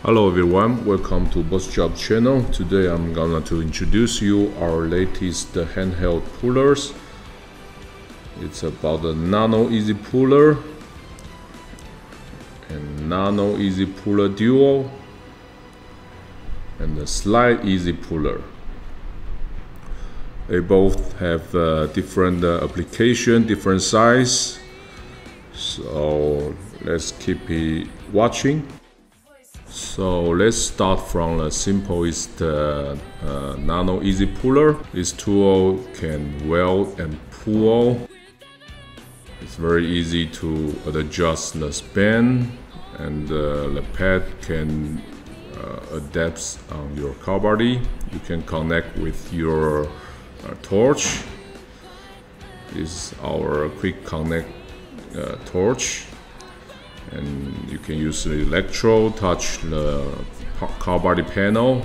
Hello everyone, welcome to Bosjob channel. Today I'm gonna to introduce you our latest handheld pullers. It's about the Nano EZ Puller and Nano EZ Puller Duo and the Slide EZ Puller. They both have different application, different size. So let's keep it watching. So let's start from the simplest Nano EZ Puller. This tool can weld and pull. It's very easy to adjust the span, and the pad can adapt on your car body. You can connect with your torch. This is our quick connect torch. And you can use the electrode, touch the car body panel,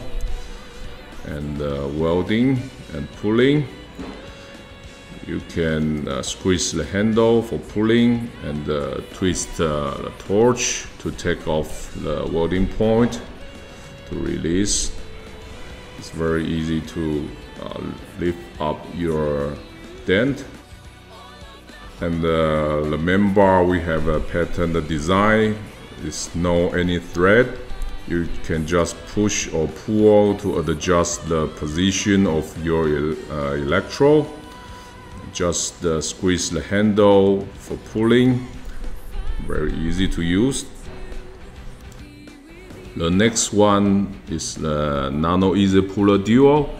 and welding and pulling. You can squeeze the handle for pulling and twist the torch to take off the welding point to release. It's very easy to lift up your dent. And the main bar, we have a patterned design. There's no any thread. You can just push or pull to adjust the position of your electrode. Just squeeze the handle for pulling. Very easy to use. The next one is the Nano EZ Puller Duo.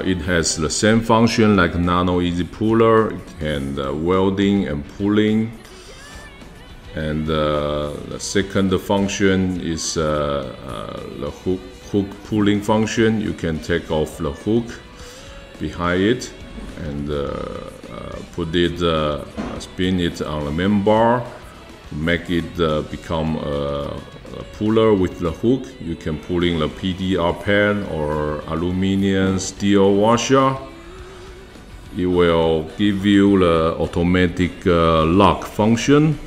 It has the same function like Nano EZ Puller. It can welding and pulling. And the second function is the hook pulling function. You can take off the hook behind it and put it, spin it on the main bar to make it become a puller with the hook. You can pull in the PDR pad or aluminum steel washer. It will give you the automatic lock function.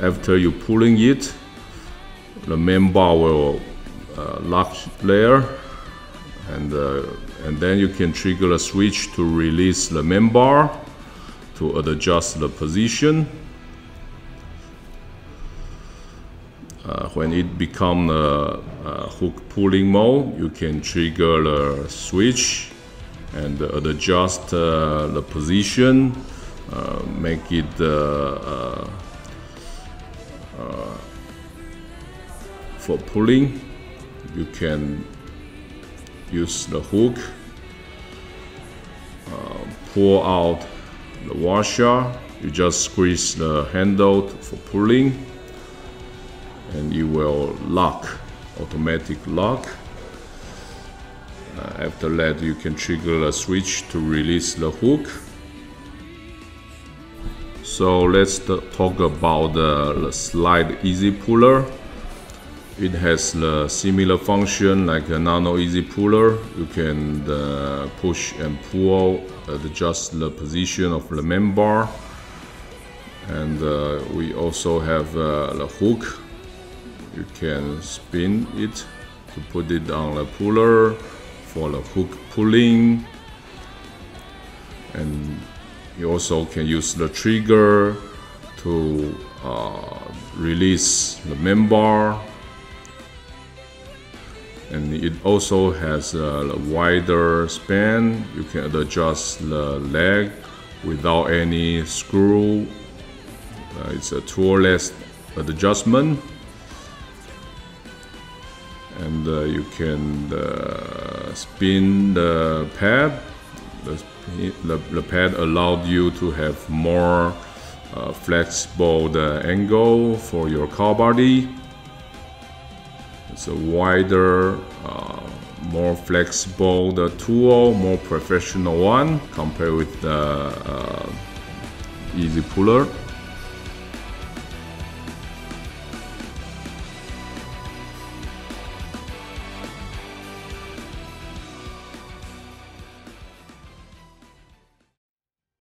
After you pulling it, the main bar will lock there, and then you can trigger the switch to release the main bar to adjust the position. When it becomes a hook pulling mode, you can trigger the switch and adjust the position, make it for pulling. You can use the hook, pull out the washer. You just squeeze the handle for pulling, and you will lock, automatic lock. After that, you can trigger the switch to release the hook. So let's talk about the Slide EZ Puller. It has the similar function like a Nano EZ Puller. You can push and pull, adjust the position of the main bar. And we also have the hook. You can spin it to put it on the puller for the hook pulling, and you also can use the trigger to release the main bar. And it also has a wider span. You can adjust the leg without any screw. It's a tool-less adjustment. And you can spin the pad. The pad allowed you to have more flexible angle for your car body. It's a wider, more flexible tool, more professional one compared with the EZ Puller.